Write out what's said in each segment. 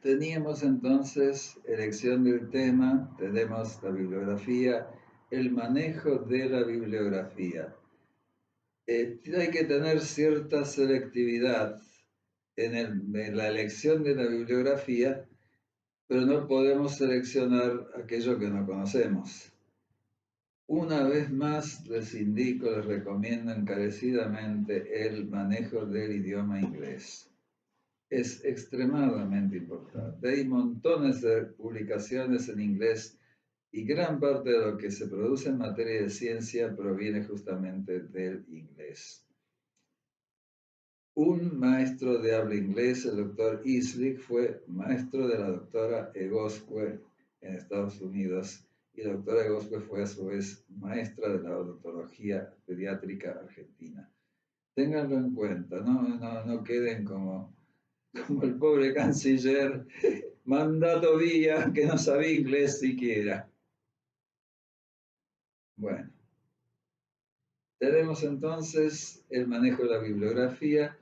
Teníamos entonces elección del tema, tenemos la bibliografía, el manejo de la bibliografía. Hay que tener cierta selectividad en la elección de la bibliografía, pero no podemos seleccionar aquello que no conocemos. Una vez más les indico, les recomiendo encarecidamente el manejo del idioma inglés. Es extremadamente importante. Hay montones de publicaciones en inglés y gran parte de lo que se produce en materia de ciencia proviene justamente del inglés. Un maestro de habla inglés, el doctor Islik, fue maestro de la doctora Egoscue en Estados Unidos, y la doctora Egoscue fue a su vez maestra de la odontología pediátrica argentina. Ténganlo en cuenta, no queden como el pobre canciller Mandato Villa, que no sabía inglés siquiera. Bueno, tenemos entonces el manejo de la bibliografía.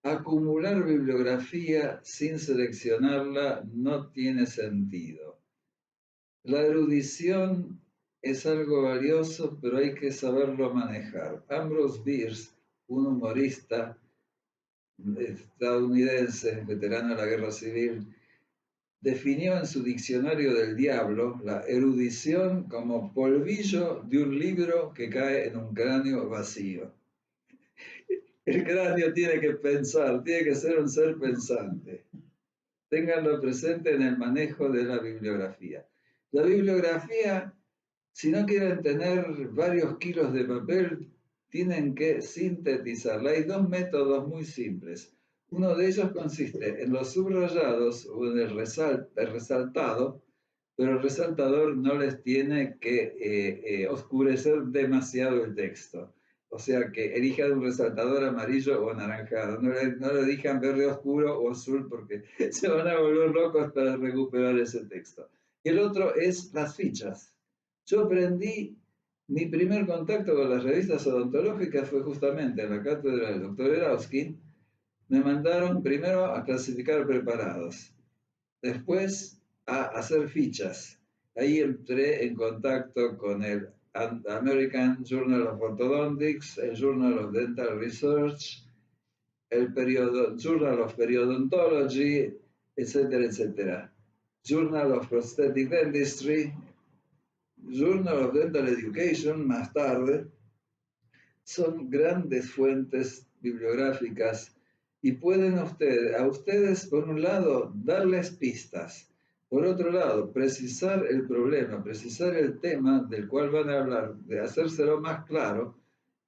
Acumular bibliografía sin seleccionarla no tiene sentido. La erudición es algo valioso, pero hay que saberlo manejar. Ambrose Bierce, un humorista estadounidense, veterano de la Guerra Civil, definió en su Diccionario del Diablo la erudición como polvillo de un libro que cae en un cráneo vacío. El cráneo tiene que pensar, tiene que ser un ser pensante. Ténganlo presente en el manejo de la bibliografía. La bibliografía, si no quieren tener varios kilos de papel, tienen que sintetizarla. Hay dos métodos muy simples. Uno de ellos consiste en los subrayados o en el resaltado, pero el resaltador no les tiene que oscurecer demasiado el texto. O sea que elijan un resaltador amarillo o anaranjado. No le elijan verde oscuro o azul porque se van a volver locos para recuperar ese texto. Y el otro es las fichas. Yo aprendí, mi primer contacto con las revistas odontológicas fue justamente en la cátedra del doctor Erauskin. Me mandaron primero a clasificar preparados, después a hacer fichas. Ahí entré en contacto con el American Journal of Orthodontics, el Journal of Dental Research, el Journal of Periodontology, etcétera, etcétera. Journal of Prosthetic Dentistry, Journal of Dental Education, más tarde. Son grandes fuentes bibliográficas y pueden a ustedes, por un lado, darles pistas. Por otro lado, precisar el problema, precisar el tema del cual van a hablar, de hacérselo más claro,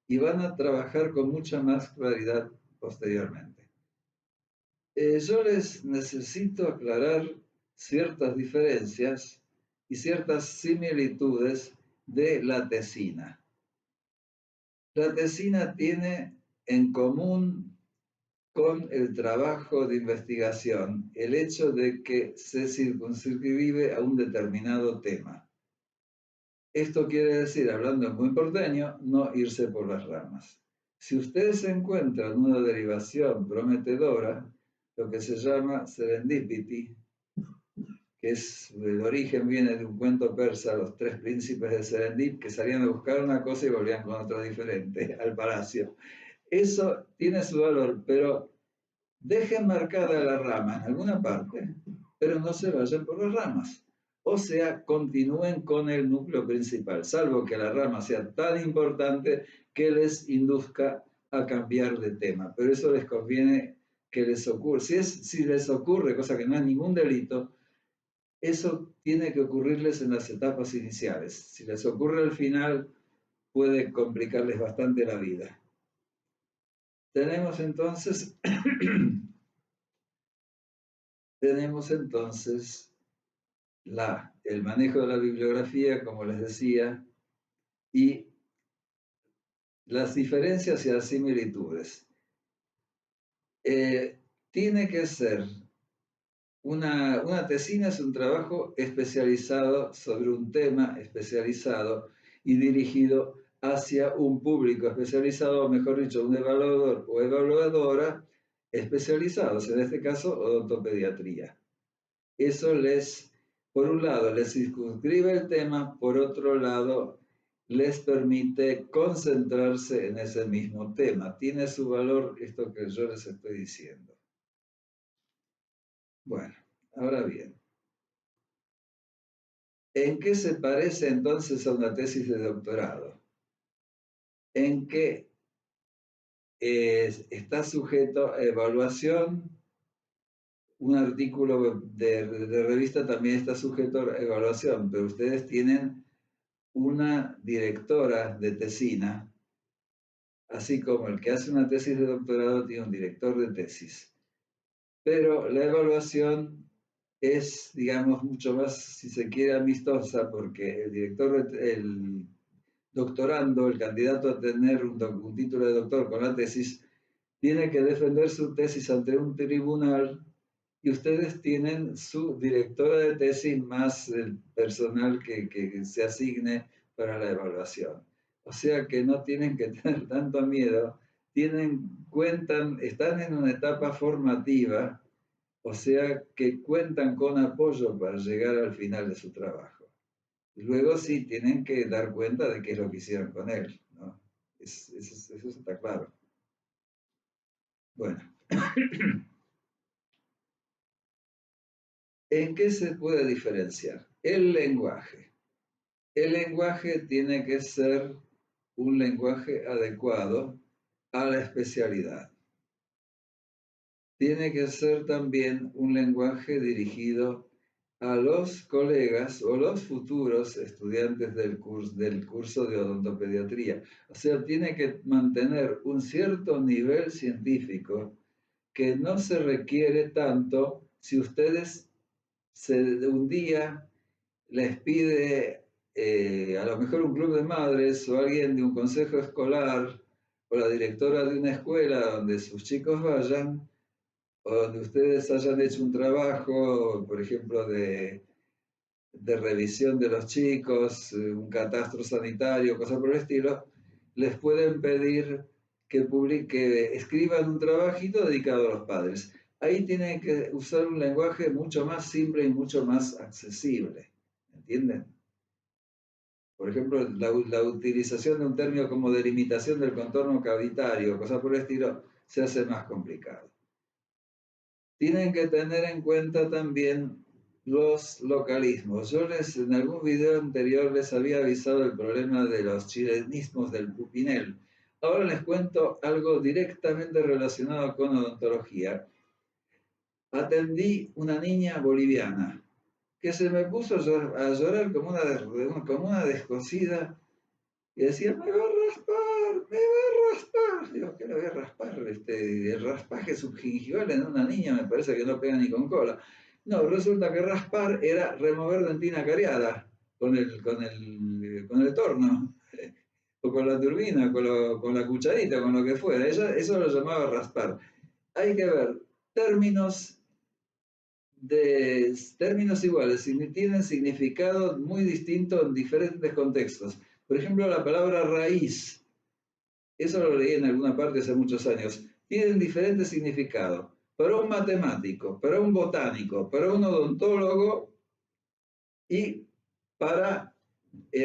y van a trabajar con mucha más claridad posteriormente. Yo les necesito aclarar ciertas diferencias y ciertas similitudes de la tesina. La tesina tiene en común con el trabajo de investigación el hecho de que se circunscribe a un determinado tema. Esto quiere decir, hablando en buen porteño, no irse por las ramas. Si ustedes encuentran una derivación prometedora, lo que se llama serendipity, que el origen viene de un cuento persa, los tres príncipes de Serendip, que salían a buscar una cosa y volvían con otra diferente al palacio. Eso tiene su valor, pero dejen marcada la rama en alguna parte, pero no se vayan por las ramas. O sea, continúen con el núcleo principal, salvo que la rama sea tan importante que les induzca a cambiar de tema. Pero eso les conviene que les ocurra. Si les ocurre, cosa que no es ningún delito, eso tiene que ocurrirles en las etapas iniciales. Si les ocurre al final, puede complicarles bastante la vida. Tenemos entonces el manejo de la bibliografía, como les decía, y las diferencias y las similitudes. Tiene que ser una tesina es un trabajo especializado sobre un tema especializado y dirigido hacia un público especializado, o mejor dicho, un evaluador o evaluadora especializados, en este caso odontopediatría. Eso por un lado, les circunscribe el tema, por otro lado, les permite concentrarse en ese mismo tema. Tiene su valor esto que yo les estoy diciendo. Bueno, ahora bien, ¿en qué se parece entonces a una tesis de doctorado? En que está sujeto a evaluación. Un artículo de revista también está sujeto a evaluación, pero ustedes tienen una directora de tesina, así como el que hace una tesis de doctorado tiene un director de tesis. Pero la evaluación es, digamos, mucho más, si se quiere, amistosa, porque el director, el doctorando, el candidato a tener un título de doctor con la tesis, tiene que defender su tesis ante un tribunal y ustedes tienen su directora de tesis más el personal que se asigne para la evaluación. O sea que no tienen que tener tanto miedo, están en una etapa formativa, o sea que cuentan con apoyo para llegar al final de su trabajo. Luego sí tienen que dar cuenta de qué es lo que hicieron con él, ¿no? Eso está claro. Bueno, ¿en qué se puede diferenciar? El lenguaje. El lenguaje tiene que ser un lenguaje adecuado a la especialidad. Tiene que ser también un lenguaje dirigido a los colegas o los futuros estudiantes del curso de odontopediatría. O sea, tiene que mantener un cierto nivel científico que no se requiere tanto si ustedes un día les pide a lo mejor un club de madres o alguien de un consejo escolar o la directora de una escuela donde sus chicos vayan o donde ustedes hayan hecho un trabajo, por ejemplo, de revisión de los chicos, un catastro sanitario, cosas por el estilo, les pueden pedir que escriban un trabajito dedicado a los padres. Ahí tienen que usar un lenguaje mucho más simple y mucho más accesible, ¿entienden? Por ejemplo, la utilización de un término como delimitación del contorno cavitario, cosas por el estilo, se hace más complicado. Tienen que tener en cuenta también los localismos. Yo en algún video anterior les había avisado el problema de los chilenismos del pupinel. Ahora les cuento algo directamente relacionado con odontología. Atendí una niña boliviana que se me puso a llorar como una descosida y decía, me va a raspar, me va a raspar. Digo, ¿qué le voy a raspar? El raspaje subgingival en una niña me parece que no pega ni con cola. No, resulta que raspar era remover dentina cariada con el torno, o con la turbina, con la cucharita, con lo que fuera. Eso lo llamaba raspar. Hay que ver términos términos iguales tienen significado muy distinto en diferentes contextos. Por ejemplo, la palabra raíz, eso lo leí en alguna parte hace muchos años, tienen diferente significado. Para un matemático, para un botánico, para un odontólogo y para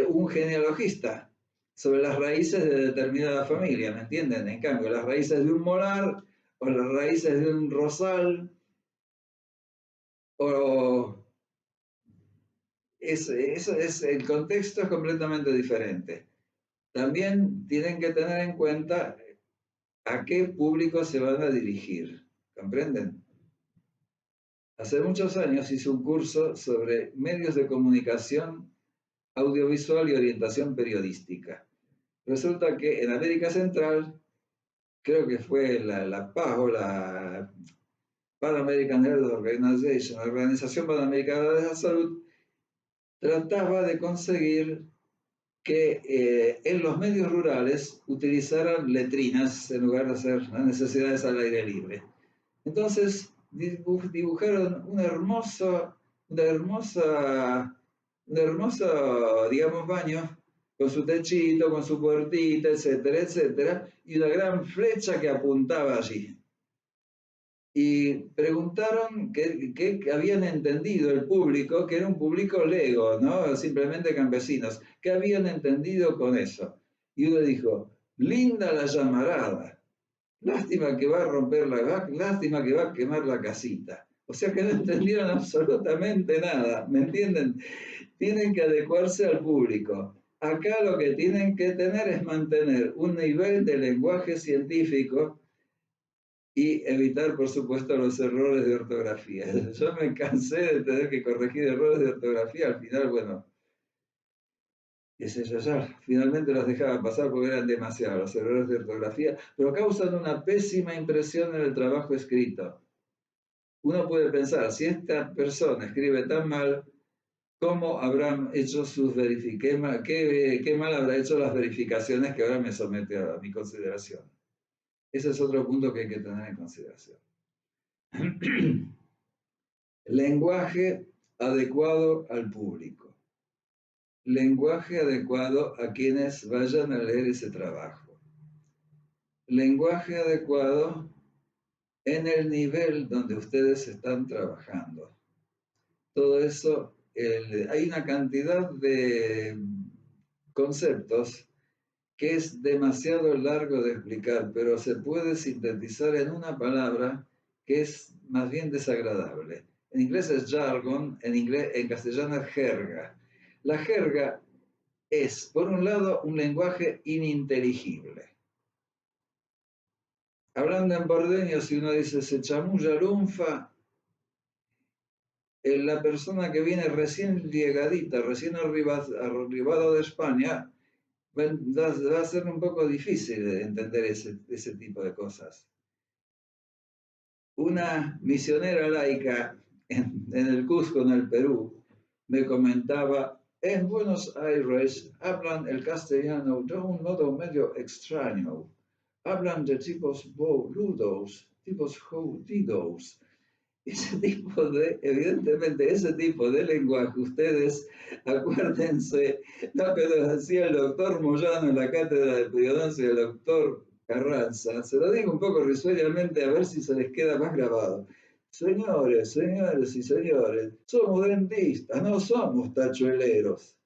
un genealogista sobre las raíces de determinada familia, ¿me entienden? En cambio, las raíces de un molar o las raíces de un rosal o el contexto es completamente diferente. También tienen que tener en cuenta a qué público se van a dirigir. ¿Comprenden? Hace muchos años hice un curso sobre medios de comunicación audiovisual y orientación periodística. Resulta que en América Central, creo que fue la PAHO, la Pan American Health Organization, la Organización Panamericana de la Salud, trataba de conseguir que en los medios rurales utilizaran letrinas en lugar de hacer las necesidades al aire libre. Entonces dibujaron un hermoso, digamos, baño con su techito, con su puertita, etcétera, etcétera, y una gran flecha que apuntaba allí. y preguntaron qué habían entendido el público, que era un público lego, ¿no? Simplemente campesinos, ¿qué habían entendido con eso? Y uno dijo, linda la llamarada, lástima que va a romper lástima que va a quemar la casita. O sea que no entendieron absolutamente nada, ¿me entienden? Tienen que adecuarse al público. Acá lo que tienen que tener es mantener un nivel de lenguaje científico y evitar, por supuesto, los errores de ortografía. Yo me cansé de tener que corregir errores de ortografía. Al final, bueno, qué sé yo, ya finalmente los dejaba pasar porque eran demasiados los errores de ortografía, pero causan una pésima impresión en el trabajo escrito. Uno puede pensar, si esta persona escribe tan mal, ¿cómo habrán hecho sus verificaciones? ¿Qué mal habrá hecho las verificaciones que ahora me somete a mi consideración? Ese es otro punto que hay que tener en consideración. Lenguaje adecuado al público. Lenguaje adecuado a quienes vayan a leer ese trabajo. Lenguaje adecuado en el nivel donde ustedes están trabajando. Todo eso, hay una cantidad de conceptos que es demasiado largo de explicar, pero se puede sintetizar en una palabra que es más bien desagradable. En inglés es jargon, en castellano es jerga. La jerga es, por un lado, un lenguaje ininteligible. Hablando en bordeño, si uno dice se chamulla lunfa, la persona que viene recién llegadita, recién arribado de España, va a ser un poco difícil de entender ese tipo de cosas. Una misionera laica en el Cusco, en el Perú, me comentaba, en Buenos Aires hablan el castellano de un modo medio extraño. Hablan de tipos boludos, tipos jodidos. Evidentemente, ese tipo de lenguaje, ustedes acuérdense lo que nos decía el doctor Moyano en la cátedra de periodoncia del doctor Carranza. Se lo digo un poco risueñamente a ver si se les queda más grabado. Señores, señores y señores, somos dentistas, no somos tachueleros.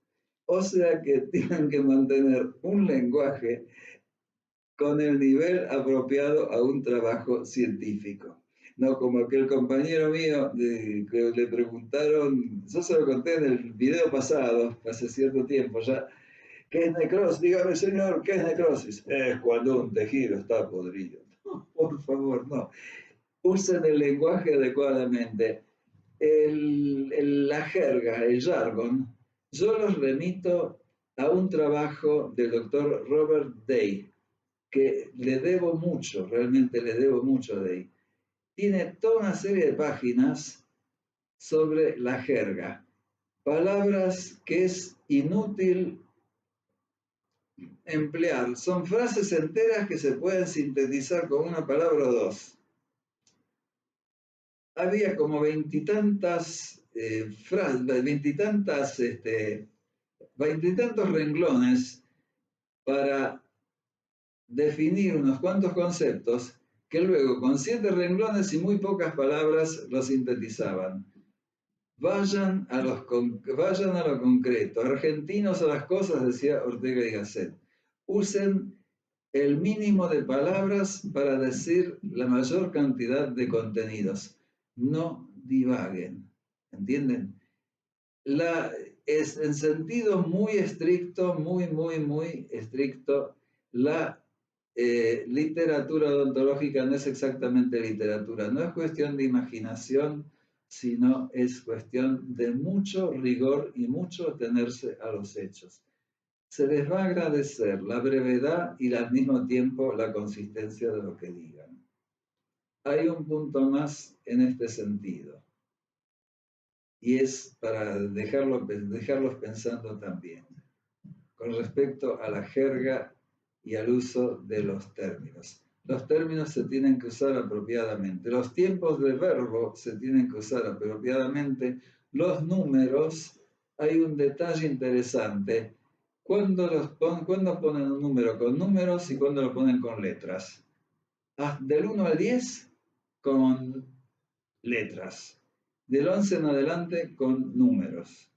O sea que tienen que mantener un lenguaje con el nivel apropiado a un trabajo científico. No como aquel compañero mío que le preguntaron, yo se lo conté en el video pasado, hace cierto tiempo ya, ¿qué es necrosis? Dígame, señor, ¿qué es necrosis? Es cuando un tejido está podrido. No, por favor, no. Usen el lenguaje adecuadamente. La jerga, el jargon, yo los remito a un trabajo del doctor Robert Day, que le debo mucho, realmente le debo mucho de ahí. Tiene toda una serie de páginas sobre la jerga, palabras que es inútil emplear. Son frases enteras que se pueden sintetizar con una palabra o dos. Había como veintitantas frases, veintitantos renglones para definir unos cuantos conceptos que luego con 7 renglones y muy pocas palabras los sintetizaban. Vayan a lo concreto, argentinos a las cosas, decía Ortega y Gasset. Usen el mínimo de palabras para decir la mayor cantidad de contenidos. No divaguen, ¿entienden? Es en sentido muy estricto, muy estricto, la literatura odontológica no es exactamente literatura, no es cuestión de imaginación, sino es cuestión de mucho rigor y mucho atenerse a los hechos. Se les va a agradecer la brevedad y al mismo tiempo la consistencia de lo que digan. Hay un punto más en este sentido, y es para dejarlos pensando también, con respecto a la jerga y al uso de los términos. Los términos se tienen que usar apropiadamente, los tiempos de verbo se tienen que usar apropiadamente, los números, hay un detalle interesante, cuando ponen un número con números y cuando lo ponen con letras. Del 1 al 10, con letras, del 11 en adelante con números.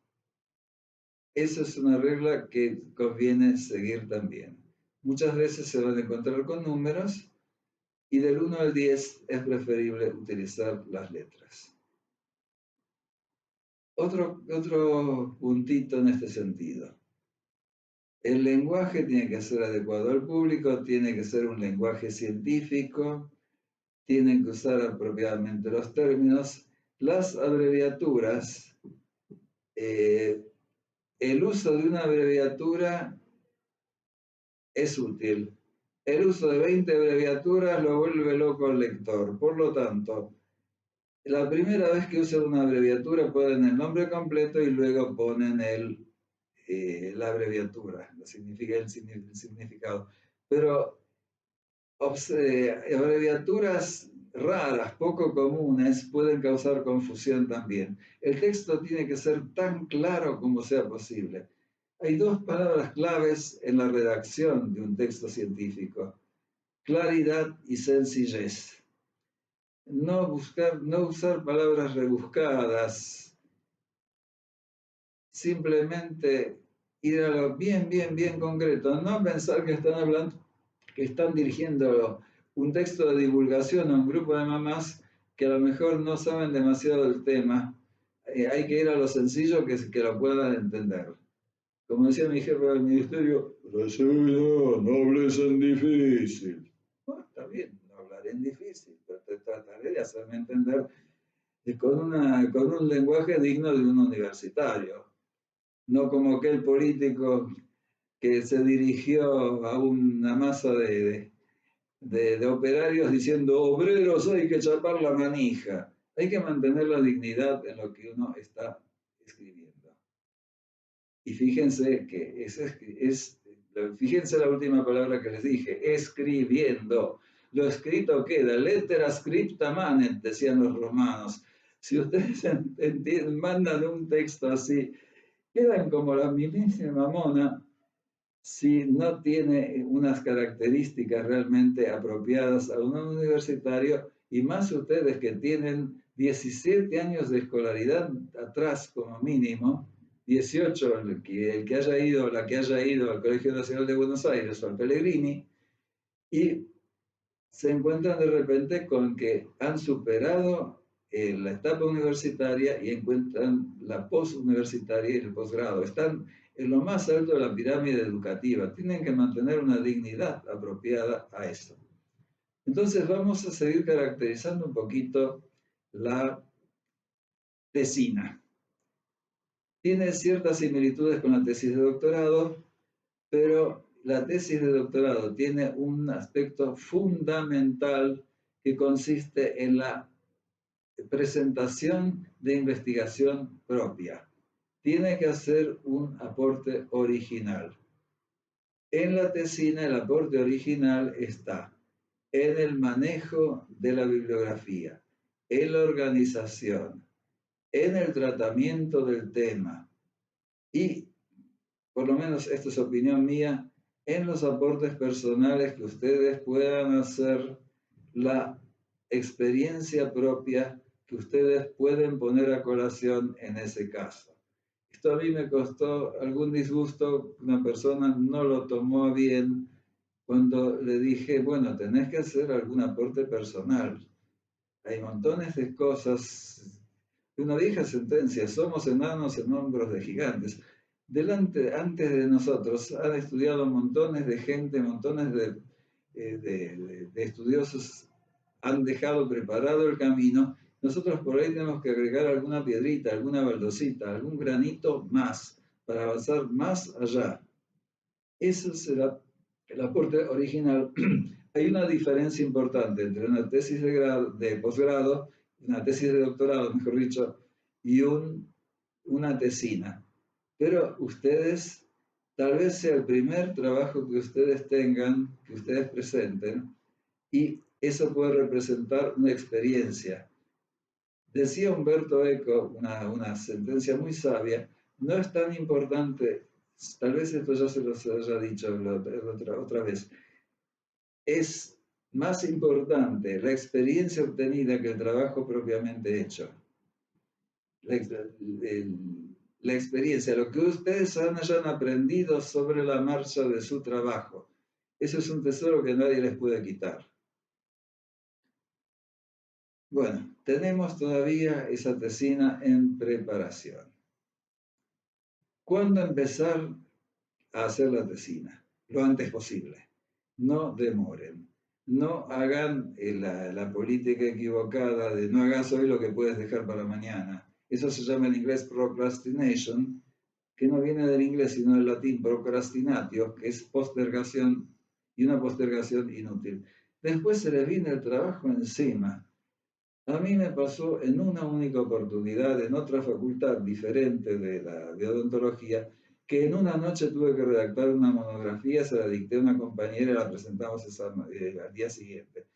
Esa es una regla que conviene seguir también. Muchas veces se van a encontrar con números y del 1 al 10 es preferible utilizar las letras. Otro puntito en este sentido. El lenguaje tiene que ser adecuado al público, tiene que ser un lenguaje científico, tienen que usar apropiadamente los términos. Las abreviaturas, el uso de una abreviatura es útil. El uso de 20 abreviaturas lo vuelve loco al lector. Por lo tanto, la primera vez que usen una abreviatura ponen el nombre completo y luego ponen la abreviatura, el significado. Pero abreviaturas raras, poco comunes, pueden causar confusión también. El texto tiene que ser tan claro como sea posible. Hay dos palabras claves en la redacción de un texto científico: claridad y sencillez. No usar palabras rebuscadas, simplemente ir a lo bien concreto, no pensar que están hablando, que están dirigiendo un texto de divulgación a un grupo de mamás que a lo mejor no saben demasiado del tema. Hay que ir a lo sencillo que lo puedan entender. Como decía mi jefe del ministerio, recibido, no hables en difícil. Bueno, está bien, no hablaré en difícil, pero trataré de hacerme entender con un lenguaje digno de un universitario, no como aquel político que se dirigió a una masa de operarios diciendo: obreros, hay que chapar la manija. Hay que mantener la dignidad en lo que uno está escribiendo. Y fíjense que fíjense la última palabra que les dije: escribiendo. Lo escrito queda, lettera scripta manet, decían los romanos. Si ustedes mandan un texto así, quedan como la mismísima mona si no tiene unas características realmente apropiadas a un universitario, y más ustedes que tienen 17 años de escolaridad atrás como mínimo, 18 la que haya ido al Colegio Nacional de Buenos Aires o al Pellegrini, y se encuentran de repente con que han superado la etapa universitaria y encuentran la posuniversitaria y el posgrado. Están en lo más alto de la pirámide educativa. Tienen que mantener una dignidad apropiada a eso. Entonces vamos a seguir caracterizando un poquito la tesina. Tiene ciertas similitudes con la tesis de doctorado, pero la tesis de doctorado tiene un aspecto fundamental que consiste en la presentación de investigación propia. Tiene que hacer un aporte original. En la tesina el aporte original está en el manejo de la bibliografía, en la organización, en el tratamiento del tema y, por lo menos esta es opinión mía, en los aportes personales que ustedes puedan hacer, la experiencia propia que ustedes pueden poner a colación en ese caso. Esto a mí me costó algún disgusto, una persona no lo tomó bien cuando le dije: bueno, tenés que hacer algún aporte personal. Hay montones de cosas, una vieja sentencia: somos enanos en hombros de gigantes. Antes de nosotros han estudiado montones de gente, montones de estudiosos han dejado preparado el camino. Nosotros por ahí tenemos que agregar alguna piedrita, alguna baldosita, algún granito más para avanzar más allá. Eso será el aporte original. Hay una diferencia importante entre una tesis de posgrado, una tesis de doctorado, mejor dicho, y una tesina. Pero ustedes, tal vez sea el primer trabajo que ustedes tengan, que ustedes presenten, y eso puede representar una experiencia. Decía Umberto Eco una sentencia muy sabia: no es tan importante, tal vez esto ya se los haya dicho otra vez, es más importante la experiencia obtenida que el trabajo propiamente hecho. La experiencia, lo que ustedes hayan aprendido sobre la marcha de su trabajo. Eso es un tesoro que nadie les puede quitar. Bueno, tenemos todavía esa tesina en preparación. ¿Cuándo empezar a hacer la tesina? Lo antes posible. No demoren. No hagan la política equivocada de no hagas hoy lo que puedes dejar para mañana. Eso se llama en inglés procrastination, que no viene del inglés sino del latín procrastinatio, que es postergación y una postergación inútil. Después se les viene el trabajo encima. A mí me pasó en una única oportunidad, en otra facultad diferente de odontología, que en una noche tuve que redactar una monografía, se la dicté a una compañera y la presentamos al día siguiente.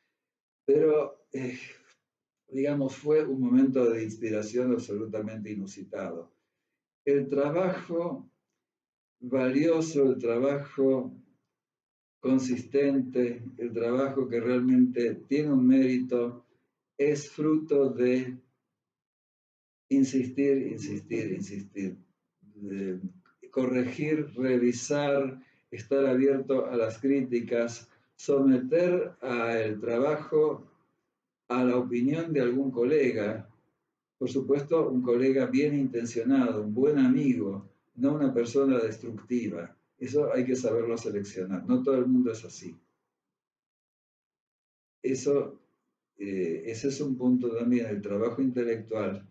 Pero, digamos, fue un momento de inspiración absolutamente inusitado. El trabajo valioso, el trabajo consistente, el trabajo que realmente tiene un mérito, es fruto de insistir, insistir, insistir, corregir, revisar, estar abierto a las críticas, someter al trabajo a la opinión de algún colega, por supuesto un colega bien intencionado, un buen amigo, no una persona destructiva. Eso hay que saberlo seleccionar, no todo el mundo es así. Eso, ese es un punto también, el trabajo intelectual.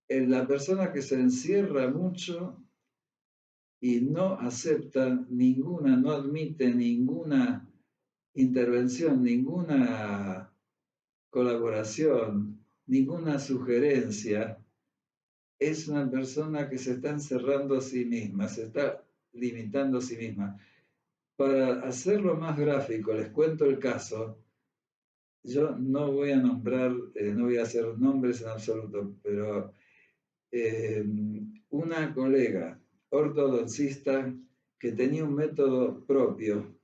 La persona que se encierra mucho y no acepta ninguna, no admite ninguna intervención, ninguna colaboración, ninguna sugerencia, es una persona que se está encerrando a sí misma, se está limitando a sí misma. Para hacerlo más gráfico, les cuento el caso. Yo no voy a nombrar, no voy a hacer nombres en absoluto, pero una colega ortodoncista que tenía un método propio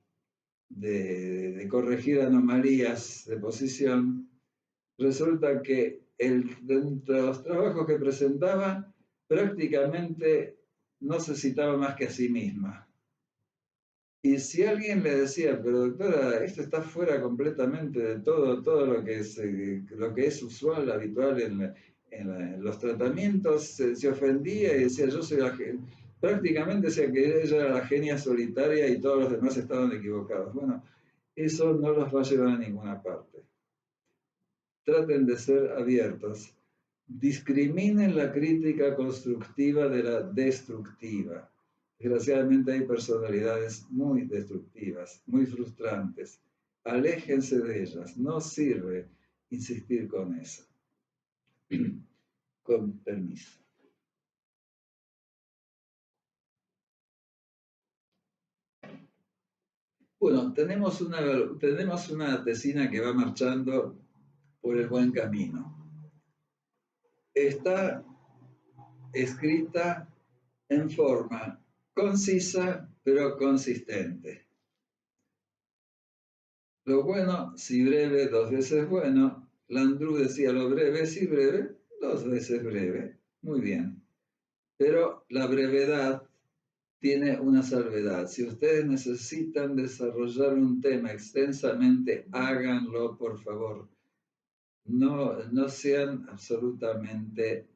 de corregir anomalías de posición, resulta que dentro de los trabajos que presentaba prácticamente no se citaba más que a sí misma. Y si alguien le decía, pero doctora, esto está fuera completamente de todo lo que es usual, habitual en los tratamientos, se ofendía y decía, yo soy la genia. Prácticamente decía que ella era la genia solitaria y todos los demás estaban equivocados. Bueno, eso no los va a llevar a ninguna parte. Traten de ser abiertos. Discriminen la crítica constructiva de la destructiva. Desgraciadamente hay personalidades muy destructivas, muy frustrantes. Aléjense de ellas. No sirve insistir con eso. Con permiso. Bueno, tenemos una tesina que va marchando por el buen camino. Está escrita en forma concisa pero consistente. Lo bueno, si breve, dos veces bueno. Landru decía lo breve, si breve, dos veces breve. Muy bien. Pero la brevedad tiene una salvedad. Si ustedes necesitan desarrollar un tema extensamente, háganlo, por favor. No sean absolutamente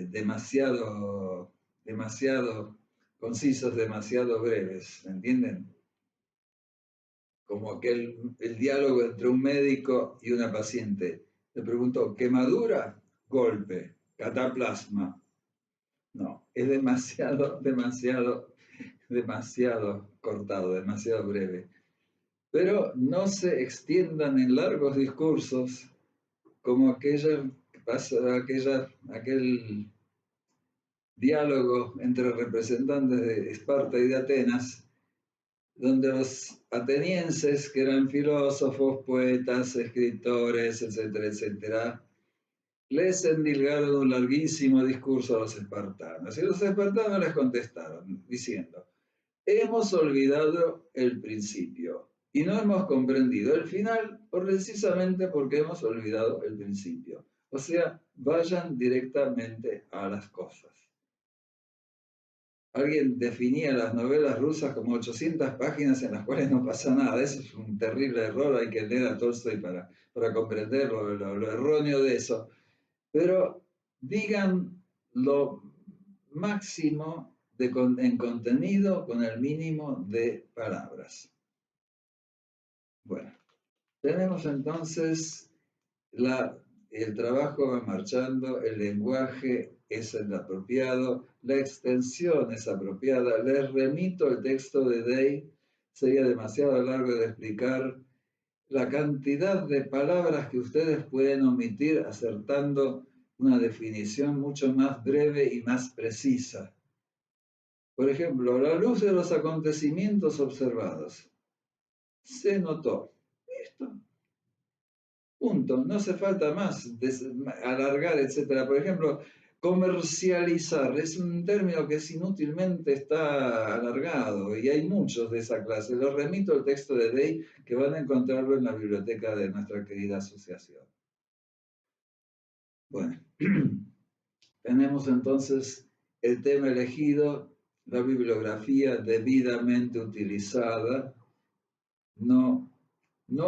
demasiado concisos, demasiado breves, ¿me entienden? Como el diálogo entre un médico y una paciente. Le preguntó, ¿quemadura? Golpe, cataplasma. No, es demasiado cortado, demasiado breve. Pero no se extiendan en largos discursos como aquel diálogo entre representantes de Esparta y de Atenas, donde los atenienses, que eran filósofos, poetas, escritores, etcétera, etcétera, les endilgaron un larguísimo discurso a los espartanos. Y los espartanos les contestaron diciendo, hemos olvidado el principio. y no hemos comprendido el final precisamente porque hemos olvidado el principio. O sea, vayan directamente a las cosas. Alguien definía las novelas rusas como 800 páginas en las cuales no pasa nada. Eso es un terrible error, hay que leer a Tolstoy para comprender lo erróneo de eso. Pero digan lo máximo en contenido con el mínimo de palabras. Bueno, tenemos entonces el trabajo va marchando, el lenguaje es el apropiado, la extensión es apropiada. Les remito el texto de Day, sería demasiado largo de explicar la cantidad de palabras que ustedes pueden omitir acertando una definición mucho más breve y más precisa. Por ejemplo, a la luz de los acontecimientos observados, se notó. Esto, punto, no hace falta más alargar, etcétera. Por ejemplo, comercializar es un término que inútilmente está alargado y hay muchos de esa clase. Los remito al texto de Day que van a encontrarlo en la biblioteca de nuestra querida asociación. Bueno, tenemos entonces el tema elegido, la bibliografía debidamente utilizada, no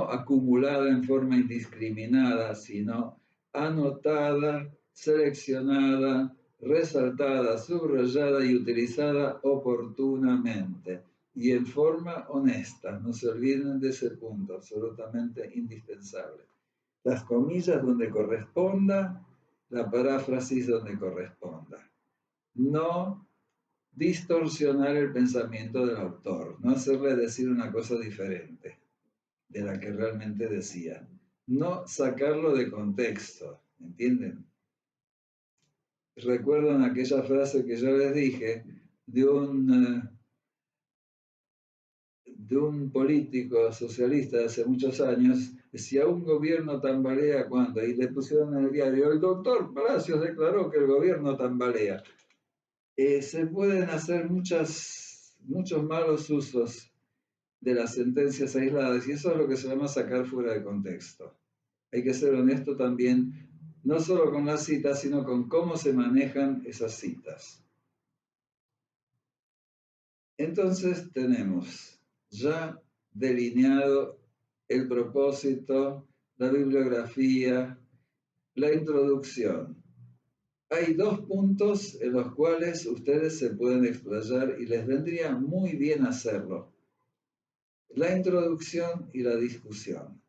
acumulada en forma indiscriminada, sino anotada, seleccionada, resaltada, subrayada y utilizada oportunamente y en forma honesta. No se olviden de ese punto, absolutamente indispensable. Las comillas donde corresponda, la paráfrasis donde corresponda. No distorsionar el pensamiento del autor, no hacerle decir una cosa diferente de la que realmente decía. No sacarlo de contexto, ¿entienden? ¿Recuerdan aquella frase que yo les dije de un político socialista de hace muchos años? Decía, un gobierno tambalea cuando, y le pusieron en el diario, el doctor Palacios declaró que el gobierno tambalea. Se pueden hacer muchos malos usos de las sentencias aisladas y eso es lo que se llama sacar fuera de contexto. Hay que ser honesto también, no solo con las citas, sino con cómo se manejan esas citas. Entonces tenemos ya delineado el propósito, la bibliografía, la introducción. Hay dos puntos en los cuales ustedes se pueden explayar y les vendría muy bien hacerlo. La introducción y la discusión.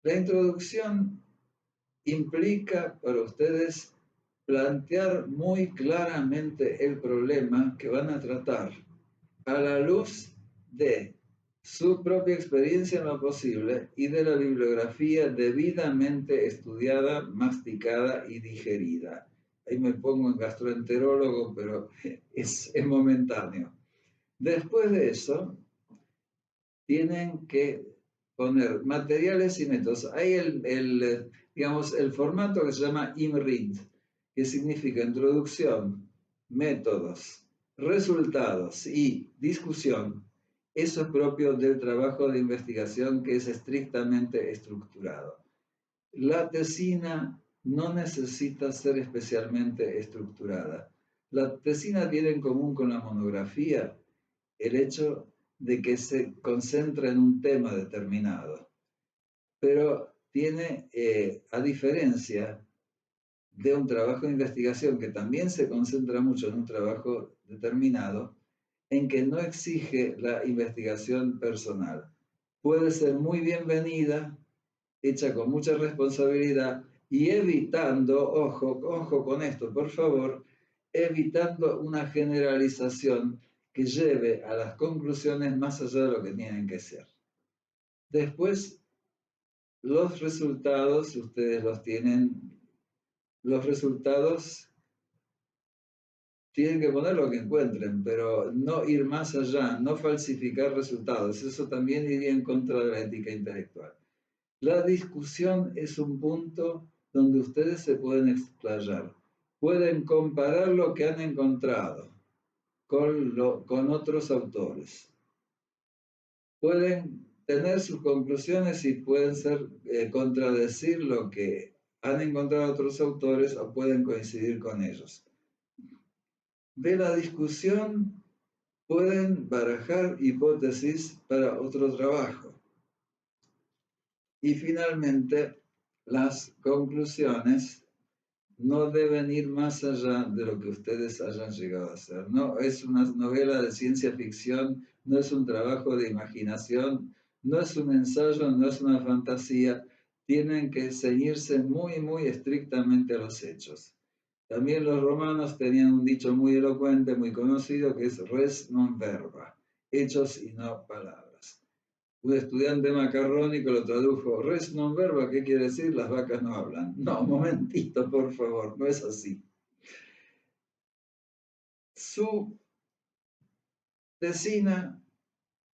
La introducción implica para ustedes plantear muy claramente el problema que van a tratar a la luz de su propia experiencia en lo posible y de la bibliografía debidamente estudiada, masticada y digerida. Ahí me pongo en gastroenterólogo, pero es momentáneo. Después de eso, tienen que poner materiales y métodos. Hay digamos, el formato que se llama IMRIT, que significa introducción, métodos, resultados y discusión. Eso es propio del trabajo de investigación que es estrictamente estructurado. La tesina no necesita ser especialmente estructurada. La tesina tiene en común con la monografía el hecho de que se concentra en un tema determinado, pero tiene, a diferencia de un trabajo de investigación que también se concentra mucho en un trabajo determinado, en que no exige la investigación personal. Puede ser muy bienvenida, hecha con mucha responsabilidad y evitando, ojo con esto, por favor, evitando una generalización que lleve a las conclusiones más allá de lo que tienen que ser. Después, los resultados, ustedes los tienen, los resultados tienen que poner lo que encuentren, pero no ir más allá, no falsificar resultados. Eso también iría en contra de la ética intelectual. La discusión es un punto donde ustedes se pueden explayar. Pueden comparar lo que han encontrado con otros autores. Pueden tener sus conclusiones y pueden ser contradecir lo que han encontrado otros autores o pueden coincidir con ellos. De la discusión pueden barajar hipótesis para otro trabajo. Y finalmente, las conclusiones no deben ir más allá de lo que ustedes hayan llegado a hacer. No es una novela de ciencia ficción, no es un trabajo de imaginación, no es un ensayo, no es una fantasía. Tienen que ceñirse muy, muy estrictamente a los hechos. También los romanos tenían un dicho muy elocuente, muy conocido, que es res non verba, hechos y no palabras. Un estudiante macarrónico lo tradujo, res non verba, ¿qué quiere decir? Las vacas no hablan. No, un momentito, por favor, no es así. Su tesina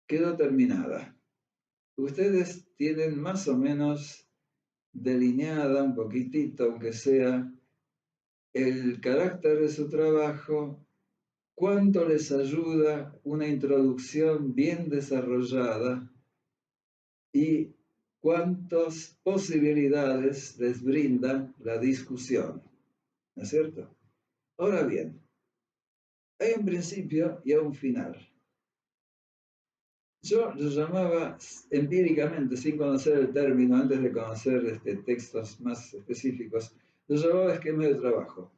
quedó terminada. Ustedes tienen más o menos delineada un poquitito, aunque sea, el carácter de su trabajo, cuánto les ayuda una introducción bien desarrollada y cuántas posibilidades les brinda la discusión, ¿no es cierto? Ahora bien, hay un principio y hay un final. Yo lo llamaba empíricamente, sin conocer el término, antes de conocer textos más específicos, lo llamaba esquema de trabajo.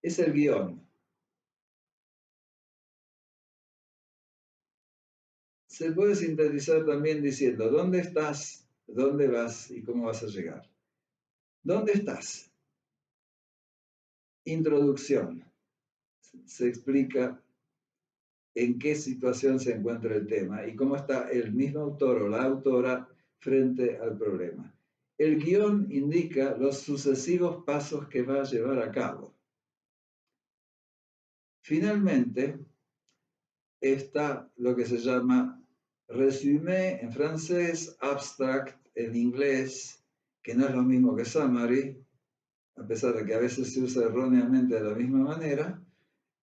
Es el guión. Se puede sintetizar también diciendo, ¿dónde estás? ¿Dónde vas? ¿Y cómo vas a llegar? ¿Dónde estás? Introducción. Se explica en qué situación se encuentra el tema y cómo está el mismo autor o la autora frente al problema. El guión indica los sucesivos pasos que va a llevar a cabo. Finalmente, está lo que se llama résumé en francés, abstract en inglés, que no es lo mismo que summary, a pesar de que a veces se usa erróneamente de la misma manera,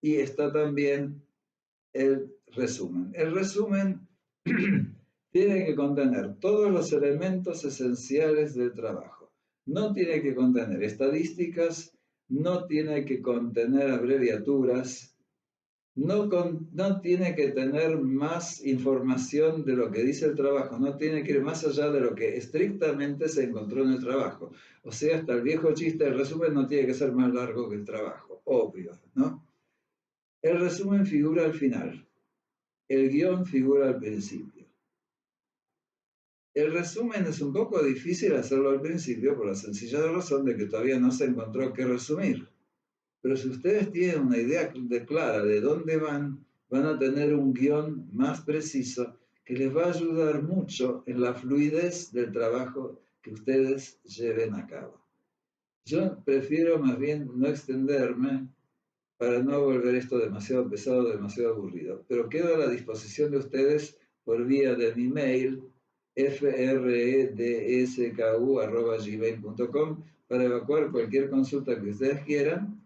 y está también el resumen. El resumen tiene que contener todos los elementos esenciales del trabajo. No tiene que contener estadísticas, no tiene que contener abreviaturas, no tiene que tener más información de lo que dice el trabajo, no tiene que ir más allá de lo que estrictamente se encontró en el trabajo. O sea, hasta el viejo chiste, el resumen no tiene que ser más largo que el trabajo, obvio, ¿no? El resumen figura al final, el guión figura al principio. El resumen es un poco difícil hacerlo al principio por la sencilla razón de que todavía no se encontró qué resumir. Pero si ustedes tienen una idea clara de dónde van, van a tener un guión más preciso que les va a ayudar mucho en la fluidez del trabajo que ustedes lleven a cabo. Yo prefiero más bien no extenderme para no volver esto demasiado pesado, demasiado aburrido, pero quedo a la disposición de ustedes por vía de mi mail fredsk@gmail.com para evacuar cualquier consulta que ustedes quieran.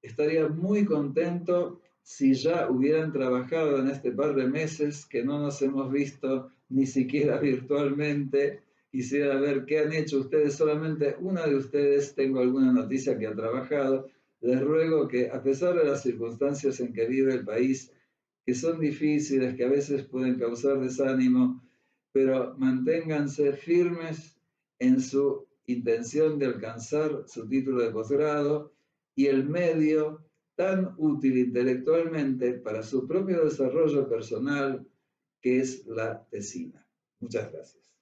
Estaría muy contento si ya hubieran trabajado en este par de meses que no nos hemos visto ni siquiera virtualmente. Quisiera ver qué han hecho ustedes, solamente una de ustedes tengo alguna noticia que ha trabajado. Les ruego que, a pesar de las circunstancias en que vive el país, que son difíciles, que a veces pueden causar desánimo, pero manténganse firmes en su intención de alcanzar su título de posgrado y el medio tan útil intelectualmente para su propio desarrollo personal que es la tesina. Muchas gracias.